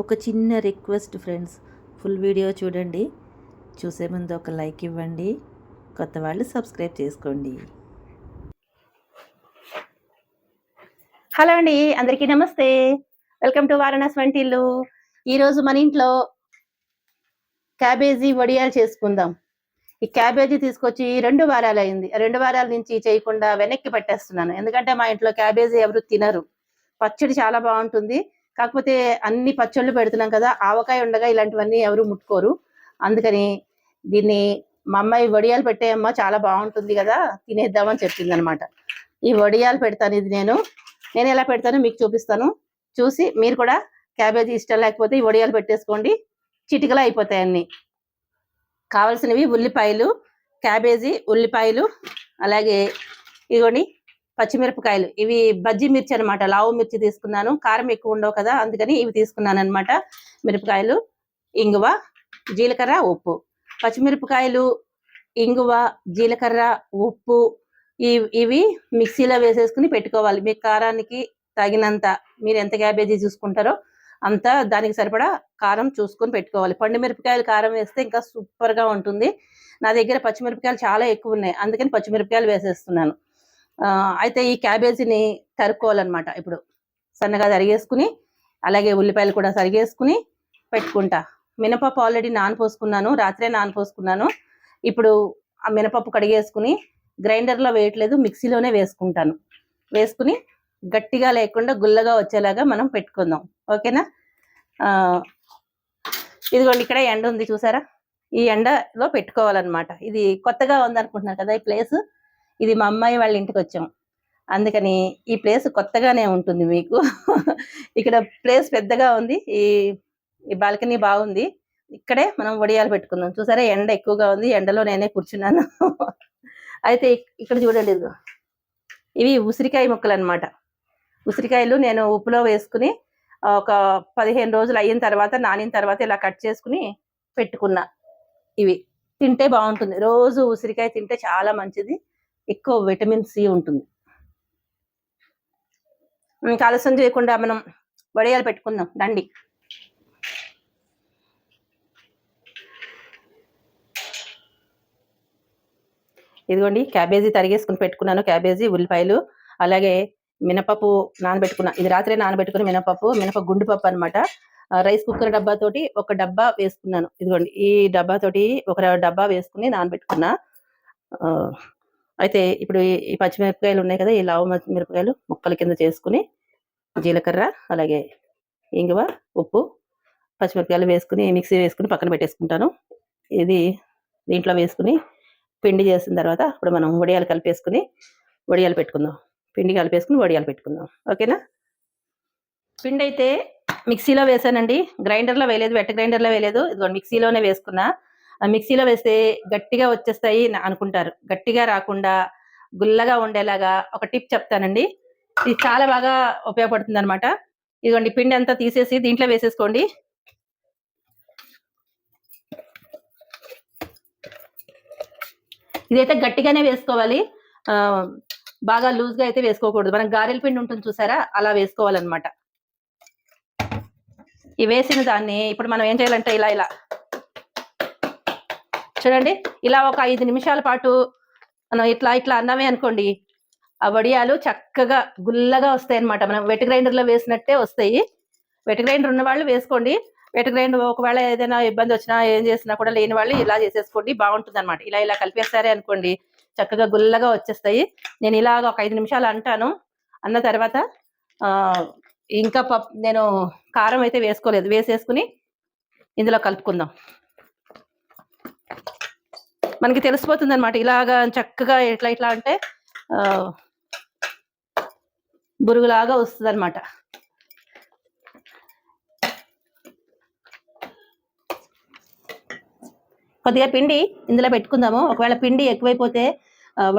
ఒక చిన్న request friends, full video చూడండి. చూసే ముందు ఒక లైక్ ఇవ్వండి. కొత్త వాళ్ళు సబ్స్క్రైబ్ చేసుకోండి. హలో అండి, అందరికీ నమస్తే. వెల్కమ్ టు వారణాసి వంటిల్లు. ఈరోజు మన ఇంట్లో క్యాబేజీ వడియాలు చేసుకుందాం. ఈ క్యాబేజీ తీసుకొచ్చి 2 వారాలు అయింది. 2 వారాల నుంచి చేయకుండా వెనక్కి పెట్టేస్తున్నాను. ఎందుకంటే మా ఇంట్లో క్యాబేజీ ఎవరు తినరు. పచ్చడి చాలా బాగుంటుంది, కాకపోతే అన్ని పచ్చళ్ళు పెడుతున్నాం కదా, ఆవకాయ ఉండగా ఇలాంటివన్నీ ఎవరు ముట్టుకోరు. అందుకని దీన్ని మా అమ్మాయి వడియాలు పెట్టేయమ్మ చాలా బాగుంటుంది కదా, తినేద్దామని చెప్పింది అనమాట. ఈ వడియాలు పెడతాను. ఇది నేను ఎలా పెడతానో మీకు చూపిస్తాను. చూసి మీరు కూడా క్యాబేజీ ఇష్టం లేకపోతే ఈ వడియాలు పెట్టేసుకోండి, చిటికలు అయిపోతాయి అన్నీ. కావాల్సినవి ఉల్లిపాయలు, క్యాబేజీ, ఉల్లిపాయలు, అలాగే ఇదిగోండి పచ్చిమిరపకాయలు. ఇవి బజ్జీ మిర్చి అనమాట, లావు మిర్చి తీసుకున్నాను. కారం ఎక్కువ ఉండవు కదా, అందుకని ఇవి తీసుకున్నాను అనమాట. మిరపకాయలు, ఇంగువ, జీలకర్ర, ఉప్పు. పచ్చిమిరపకాయలు, ఇంగువ, జీలకర్ర, ఉప్పు ఇవి మిక్సీలో వేసేసుకుని పెట్టుకోవాలి. మీ కారానికి తగినంత, మీరు ఎంత క్యాబేజీ చూసుకుంటారో అంతా దానికి సరిపడా కారం చూసుకొని పెట్టుకోవాలి. పండు మిరపకాయలు కారం వేస్తే ఇంకా సూపర్గా ఉంటుంది. నా దగ్గర పచ్చిమిరపకాయలు చాలా ఎక్కువ ఉన్నాయి, అందుకని పచ్చిమిరపకాయలు వేసేస్తున్నాను. అయితే ఈ క్యాబేజీని తరుక్కోవాలన్నమాట. ఇప్పుడు సన్నగా తరిగేసుకుని, అలాగే ఉల్లిపాయలు కూడా తరిగేసుకుని పెట్టుకుంటా. మినపప్పు ఆల్రెడీ నానపోసుకున్నాను, రాత్రే నానపోసుకున్నాను. ఇప్పుడు ఆ మినపప్పు కడిగేసుకుని గ్రైండర్లో వేయట్లేదు, మిక్సీలోనే వేసుకుంటాను. వేసుకుని గట్టిగా లేకుండా గుల్లగా వచ్చేలాగా మనం పెట్టుకుందాం, ఓకేనా? ఇదిగోండి, ఇక్కడ ఎండ ఉంది చూసారా, ఈ ఎండలో పెట్టుకోవాలన్నమాట. ఇది కొత్తగా ఉందనుకుంటున్నారు కదా ఈ ప్లేస్. ఇది మా అమ్మాయి వాళ్ళ ఇంటికి వచ్చాం, అందుకని ఈ ప్లేస్ కొత్తగానే ఉంటుంది మీకు. ఇక్కడ ప్లేస్ పెద్దగా ఉంది, ఈ బాల్కనీ బాగుంది. ఇక్కడే మనం వడియాలు పెట్టుకుందాం. చూసారా, ఎండ ఎక్కువగా ఉంది, ఎండలో నేనే కూర్చున్నాను. అయితే ఇక్కడ చూడండి, ఇవి ఉసిరికాయ ముక్కలు అనమాట. ఉసిరికాయలు నేను ఉప్పులో వేసుకుని ఒక 15 రోజులు అయిన తర్వాత, నానిన తర్వాత ఇలా కట్ చేసుకుని పెట్టుకున్నా. ఇవి తింటే బాగుంటుంది. రోజు ఉసిరికాయ తింటే చాలా మంచిది, ఎక్కువ విటమిన్ సి ఉంటుంది. ఇంకా ఆలస్యం చేయకుండా మనం వడియాలు పెట్టుకుందాం రండి. ఇదిగోండి, క్యాబేజీ తరిగేసుకుని పెట్టుకున్నాను. క్యాబేజీ, ఉల్లిపాయలు, అలాగే మినపప్పు నానబెట్టుకున్నా. ఇది రాత్రే నానబెట్టుకుని మినప గుండు పప్పు అనమాట. రైస్ కుక్కర్ డబ్బాతోటి ఒక డబ్బా వేసుకున్నాను. ఇదిగోండి, ఈ డబ్బాతోటి ఒక డబ్బా వేసుకుని నానబెట్టుకున్నా. అయితే ఇప్పుడు ఈ పచ్చిమిరపకాయలు ఉన్నాయి కదా, ఈ లావు మిరపకాయలు ముక్కల కింద చేసుకుని జీలకర్ర, అలాగే ఇంగువ, ఉప్పు, పచ్చిమిరపకాయలు వేసుకుని మిక్సీ వేసుకుని పక్కన పెట్టేసుకుంటాను. ఇది దీంట్లో వేసుకుని పిండి చేసిన తర్వాత ఇప్పుడు మనం వడియాలు కలిపేసుకుని వడియాలు పెట్టుకుందాం. పిండి కలిపేసుకుని వడియాలు పెట్టుకుందాం, ఓకేనా? పిండి అయితే మిక్సీలో వేసానండి, గ్రైండర్లో వేయలేదు, వెట్ గ్రైండర్లో వేయలేదు. ఇదిగోండి, మిక్సీలోనే వేసుకున్నా. మిక్సీలో వేస్తే గట్టిగా వచ్చేస్తాయి అనుకుంటారు. గట్టిగా రాకుండా గుల్లగా ఉండేలాగా ఒక టిప్ చెప్తానండి. ఇది చాలా బాగా ఉపయోగపడుతుంది అనమాట. ఇదిగోండి, పిండి అంతా తీసేసి దీంట్లో వేసేసుకోండి. ఇదైతే గట్టిగానే వేసుకోవాలి, బాగా లూజ్గా అయితే వేసుకోకూడదు. మనం గారెల పిండి ఉంటుంది చూసారా, అలా వేసుకోవాలన్నమాట. ఈ వేసిన దాన్ని ఇప్పుడు మనం ఏం చేయాలంటే ఇలా చూడండి, ఇలా ఒక 5 నిమిషాల పాటు మనం ఇట్లా అన్నామే అనుకోండి, ఆ వడియాలు చక్కగా గుల్లగా వస్తాయి అనమాట. మనం వెట్ గ్రైండర్లో వేసినట్టే వస్తాయి. వెట్ గ్రైండర్ ఉన్న వాళ్ళు వేసుకోండి. వెట్ గ్రైండర్ ఒకవేళ ఏదైనా ఇబ్బంది వచ్చినా ఏం చేసినా కూడా లేని వాళ్ళు ఇలా చేసేసుకోండి, బాగుంటుంది అనమాట. ఇలా కలిపేస్తారే అనుకోండి, చక్కగా గుల్లగా వచ్చేస్తాయి. నేను ఇలాగ ఒక 5 నిమిషాలు అంటాను. అన్న తర్వాత ఇంకా నేను కారం అయితే వేసుకోలేదు, వేసేసుకుని ఇందులో కలుపుకుందాం. మనకి తెలిసిపోతుంది అనమాట, ఇలాగా చక్కగా ఇట్లా అంటే బురుగులాగా వస్తుంది అనమాట. కొద్దిగా పిండి ఇందులో పెట్టుకుందాము. ఒకవేళ పిండి ఎక్కువైపోతే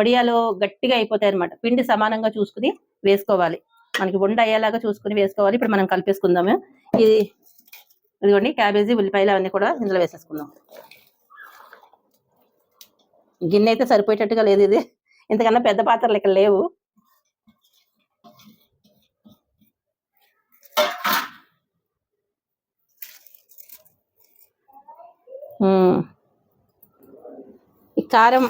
వడియాలు గట్టిగా అయిపోతాయి అనమాట. పిండి సమానంగా చూసుకుని వేసుకోవాలి, మనకి వండ అయ్యేలాగా చూసుకుని వేసుకోవాలి. ఇప్పుడు మనం కలిపేసుకుందాము. ఇదిగోండి, క్యాబేజీ, ఉల్లిపాయలు అవన్నీ కూడా ఇందులో వేసేసుకుందాం. గిన్నె అయితే సరిపోయేటట్టుగా లేదు, ఇది ఇంతకన్నా పెద్ద పాత్రలు ఇక్కడ లేవు. ఈ కారం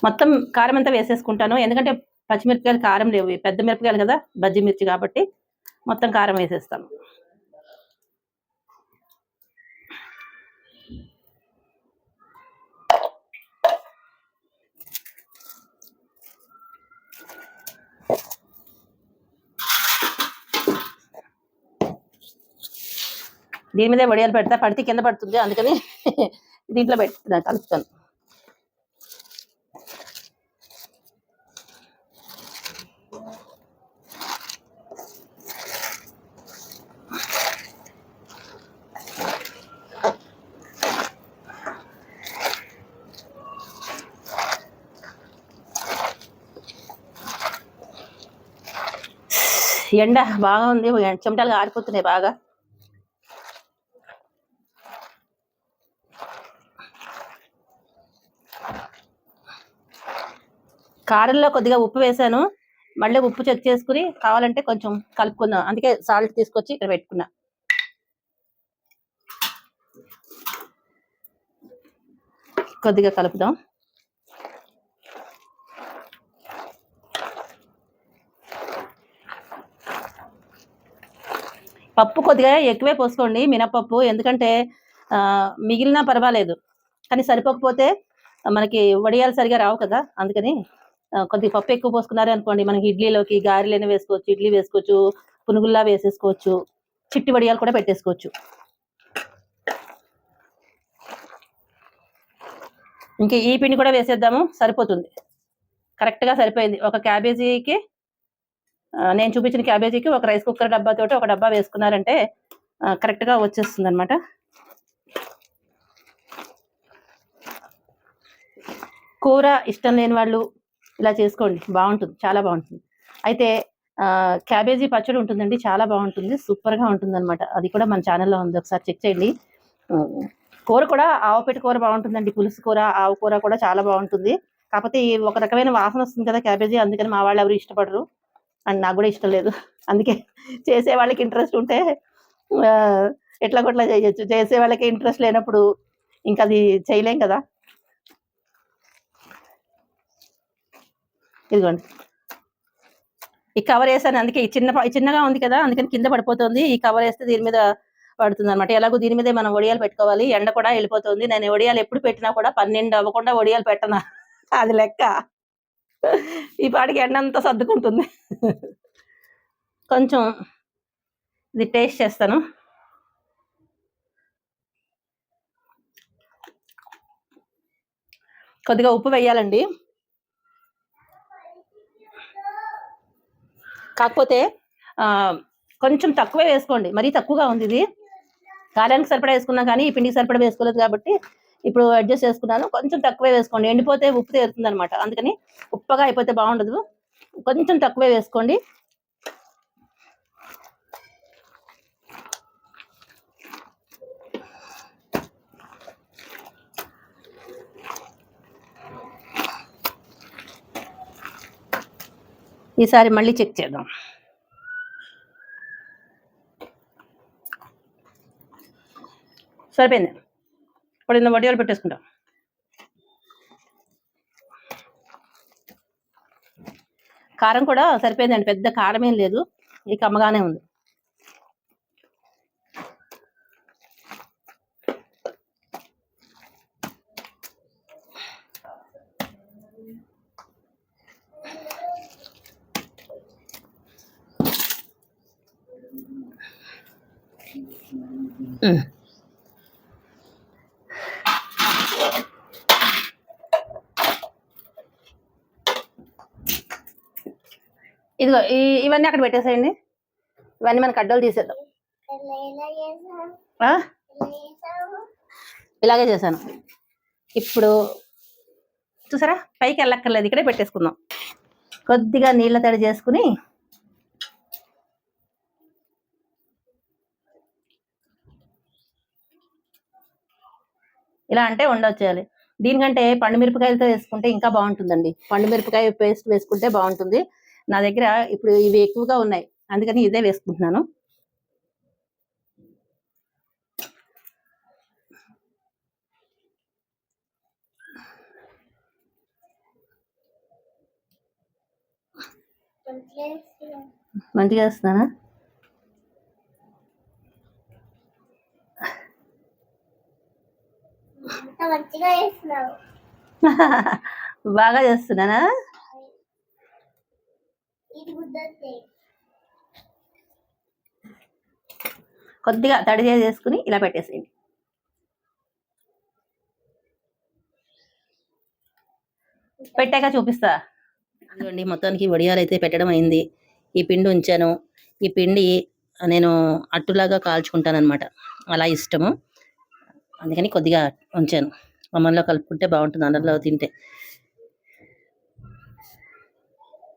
మొత్తం కారం అంతా వేసేసుకుంటాను, ఎందుకంటే పచ్చిమిరపకాయలు కారం లేవు, పెద్ద మిరపకాయలు కదా బజ్జి మిర్చి కాబట్టి మొత్తం కారం వేసేస్తాను. దీని మీదే వడియాలు పెడతా, పడితే కింద పడుతుంది, అందుకని దీంట్లో పెట్టుకున్నా కలుపుతాను. ఎండ బాగా ఉంది, చెమటలు ఆరిపోతున్నాయి బాగా. కారంలో కొద్దిగా ఉప్పు వేసాను, మళ్ళీ ఉప్పు చెక్ చేసుకుని కావాలంటే కొంచెం కలుపుకుందాం, అందుకే సాల్ట్ తీసుకొచ్చి ఇక్కడ పెట్టుకున్నా. కొద్దిగా కలుపుదాం. పప్పు కొద్దిగా ఎక్కువే పోసుకోండి, మినపప్పు, ఎందుకంటే మిగిలినా పర్వాలేదు, కానీ సరిపోకపోతే మనకి వడియాలు సరిగా రావు కదా, అందుకని కొద్దిగా పప్పు ఎక్కువ పోసుకున్నారు అనుకోండి, మనకి ఇడ్లీలోకి గారెలైనా వేసుకోవచ్చు, ఇడ్లీ వేసుకోవచ్చు, పునుగుల్లా వేసేసుకోవచ్చు, చిట్టి వడియాలు కూడా పెట్టేసుకోవచ్చు. ఇంక ఈ పిండి కూడా వేసేద్దాము, సరిపోతుంది, కరెక్ట్గా సరిపోయింది. ఒక క్యాబేజీకి, నేను చూపించిన క్యాబేజీకి ఒక రైస్ కుక్కర్ డబ్బాతోటి ఒక డబ్బా వేసుకున్నారంటే కరెక్ట్గా వచ్చేస్తుంది అనమాట. కూర ఇష్టం లేని వాళ్ళు ఇలా చేసుకోండి, బాగుంటుంది, చాలా బాగుంటుంది. అయితే క్యాబేజీ పచ్చడి ఉంటుందండి, చాలా బాగుంటుంది, సూపర్గా ఉంటుంది అనమాట. అది కూడా మన ఛానల్లో ఉంది, ఒకసారి చెక్ చేయండి. కూర కూడా ఆవుపెట్టి కూర బాగుంటుందండి, పులుసు కూర, ఆవు కూర కూడా చాలా బాగుంటుంది. కాకపోతే ఒక రకమైన వాసన వస్తుంది కదా క్యాబేజీ, అందుకని మా వాళ్ళు ఎవరు ఇష్టపడరు, అండ్ నాకు కూడా ఇష్టం లేదు. అందుకే చేసే వాళ్ళకి ఇంట్రెస్ట్ ఉంటే ఎట్లా కొట్లా చేయొచ్చు, చేసే వాళ్ళకి ఇంట్రెస్ట్ లేనప్పుడు ఇంకా అది చేయలేం కదా. ఇదిగోండి, ఈ కవర్ వేసాను, అందుకే చిన్నగా ఉంది కదా, అందుకని కింద పడిపోతుంది. ఈ కవర్ వేస్తే దీని మీద పడుతుంది అనమాట. ఎలాగో దీని మీదే మనం వడియాలు పెట్టుకోవాలి, ఎండ కూడా వెళ్ళిపోతుంది. నేను వడియాలు ఎప్పుడు పెట్టినా కూడా 12 అవ్వకుండా వడియాలు పెట్టనా, అది లెక్క. ఈ పాటికి ఎండ అంతా సర్దుకుంటుంది. కొంచెం ఇది టేస్ట్ చేస్తాను. కొద్దిగా ఉప్పు వేయాలండి, కాకపోతే కొంచెం తక్కువే వేసుకోండి, మరీ తక్కువగా ఉంది ఇది. కాలానికి సరిపడా వేసుకున్నా కానీ ఈ పిండికి సరిపడా వేసుకోలేదు కాబట్టి ఇప్పుడు అడ్జస్ట్ చేసుకున్నాను. కొంచెం తక్కువే వేసుకోండి, ఎండిపోతే ఉప్పు తేరుతుంది అనమాట, అందుకని ఉప్పగా అయిపోతే బాగుండదు, కొంచెం తక్కువే వేసుకోండి. ఈసారి మళ్ళీ చెక్ చేద్దాం. సరిపోయింది, ఇప్పుడు ఇంత వడియాలు పెట్టేసుకుంటాం. కారం కూడా సరిపోయిందండి, పెద్ద కారం ఏం లేదు, ఈ కమ్మగానే ఉంది. ఇదిగో ఇవన్నీ అక్కడ పెట్టేసేయండి, ఇవన్నీ మనకి అడ్డలు తీసేద్దాం. ఇలాగే చేశాను. ఇప్పుడు చూసారా, పైకి వెళ్ళక్కర్లేదు, ఇక్కడే పెట్టేసుకుందాం. కొద్దిగా నీళ్ళ తడి చేసుకుని ఇలా అంటే ఉండొచ్చేయాలి. దీనికంటే పండు మిరపకాయలతో వేసుకుంటే ఇంకా బాగుంటుందండి. పండు మిరపకాయ పేస్ట్ వేసుకుంటే బాగుంటుంది. నా దగ్గర ఇప్పుడు ఇవి ఎక్కువగా ఉన్నాయి, అందుకని ఇదే వేసుకుంటున్నాను. మంచిగా వేస్తున్నానా? బాగా చేస్తున్నానా? కొద్దిగా తడి చేసుకుని ఇలా పెట్టేసేయండి. పెట్టాక చూపిస్తా. ఇదిగోండి, మొత్తానికి వడియాలు అయితే పెట్టడం అయింది. ఈ పిండి ఉంచాను. ఈ పిండి నేను అట్టులాగా కాల్చుకుంటానమాట, అలా ఇష్టము, అందుకని కొద్దిగా ఉంచాను. అన్నంలో కలుపుకుంటే బాగుంటుంది, అన్నంలో తింటే.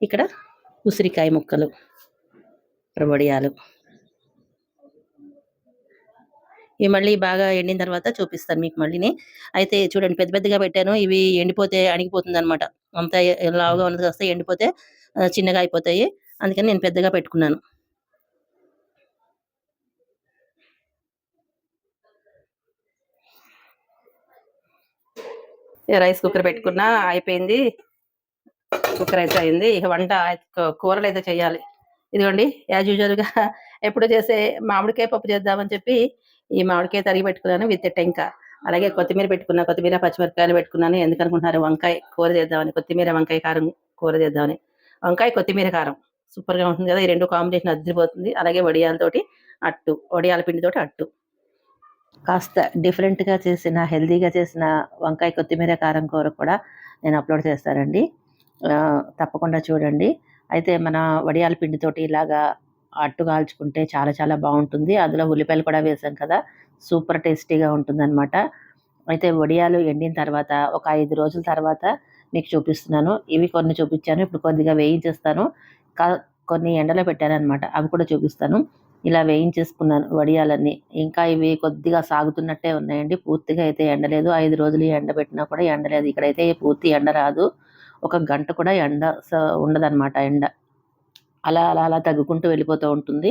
ఇక్కడ ఉసిరికాయ ముక్కలు, వడియాలు. ఇవి మళ్ళీ బాగా ఎండిన తర్వాత చూపిస్తాను మీకు మళ్ళీని. అయితే చూడండి, పెద్ద పెద్దగా పెట్టాను. ఇవి ఎండిపోతే అణిగిపోతుంది అనమాట. అంతా లావుగా ఉన్నది కాస్త ఎండిపోతే చిన్నగా అయిపోతాయి, అందుకని నేను పెద్దగా పెట్టుకున్నాను. రైస్ కుక్కర్ పెట్టుకున్నా, అయిపోయింది. కుక్కర్ అయితే అయింది. ఇక వంట కూరలు అయితే చేయాలి. ఇదిగోండి, యాజ్ యూజువల్గా ఎప్పుడు చేసే మామిడికాయ పప్పు చేద్దామని చెప్పి ఈ మామిడికాయ తరిగి పెట్టుకున్నాను విత్ టెంక. అలాగే కొత్తిమీర పెట్టుకున్నా, కొత్తిమీర పచ్చిమిరపకాయలు పెట్టుకున్నాను. ఎందుకనుకుంటున్నారు? వంకాయ కూర చేద్దామని, కొత్తిమీర వంకాయ కారం కూర చేద్దామని. వంకాయ కొత్తిమీర కారం సూపర్గా ఉంటుంది కదా, ఈ రెండు కాంబినేషన్ అదిరిపోతుంది. అలాగే వడియాలతోటి అట్టు, వడియాల పిండితోటి అట్టు. కాస్త డిఫరెంట్గా చేసిన, హెల్తీగా చేసిన వంకాయ కొత్తిమీర కారం కూర కూడా నేను అప్లోడ్ చేస్తానండి, తప్పకుండా చూడండి. అయితే మన వడియాల పిండితోటి ఇలాగా అట్టు కాల్చుకుంటే చాలా చాలా బాగుంటుంది. అందులో ఉల్లిపాయలు కూడా వేసాం కదా, సూపర్ టేస్టీగా ఉంటుందన్నమాట. అయితే వడియాలు ఎండిన తర్వాత ఒక 5 రోజుల తర్వాత మీకు చూపిస్తున్నాను. ఇవి కొన్ని చూపించాను, ఇప్పుడు కొద్దిగా వేయించేస్తాను. కొన్ని ఎండలో పెట్టానన్నమాట, అవి కూడా చూపిస్తాను. ఇలా వేయించేసుకున్నాను వడియాలన్నీ. ఇంకా ఇవి కొద్దిగా సాగుతున్నట్టే ఉన్నాయండి, పూర్తిగా అయితే ఎండలేదు. 5 రోజులు ఎండబెట్టినా కూడా ఎండలేదు. ఇక్కడైతే పూర్తి ఎండ రాదు, ఒక గంట కూడా ఎండ ఉండదన్నమాట. ఎండ అలా అలా అలా తగ్గుకుంటూ వెళ్ళిపోతూ ఉంటుంది,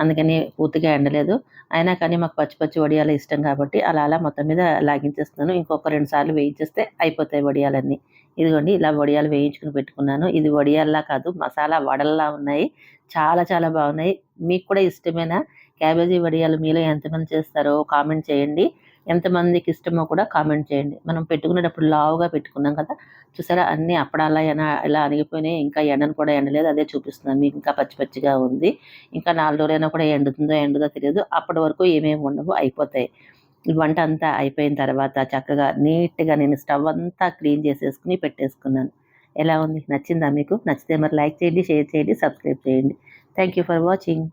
అందుకని పూర్తిగా ఎండలేదు. అయినా కానీ మాకు పచ్చి పచ్చి వడియాలు ఇష్టం కాబట్టి అలా అలా మొత్తం మీద లాగించేస్తున్నాను. ఇంకొక 2 సార్లు వేయించేస్తే అయిపోతాయి వడియాలన్నీ. ఇదిగోండి, ఇలా వడియాలు వేయించుకుని పెట్టుకున్నాను. ఇది వడియాల్లా కాదు, మసాలా వడల్లా ఉన్నాయి, చాలా చాలా బాగున్నాయి. మీకు కూడా ఇష్టమైన క్యాబేజీ వడియాలు మీలో ఎంతమంది చేస్తారో కామెంట్ చేయండి. ఎంతమందికి ఇష్టమో కూడా కామెంట్ చేయండి. మనం పెట్టుకునేటప్పుడు లావుగా పెట్టుకున్నాం కదా, చూసారా, అన్నీ అప్పడాలా ఇలా అణిగిపోయినాయి. ఇంకా ఎండను కూడా ఎండలేదు, అదే చూపిస్తున్నాను మీకు. ఇంకా పచ్చి పచ్చిగా ఉంది. ఇంకా 4 రోజులైనా కూడా ఎండుదో తెలియదు. అప్పటి వరకు ఏమేమి ఉండవు, అయిపోతాయి. ఈ వంట అంతా అయిపోయిన తర్వాత చక్కగా నీట్గా నేను స్టవ్ అంతా క్లీన్ చేసేసుకుని పెట్టేసుకున్నాను. ఎలా ఉంది? నచ్చిందా మీకు? నచ్చితే మరి లైక్ చేయండి, షేర్ చేయండి, సబ్స్క్రైబ్ చేయండి. Thank you for watching.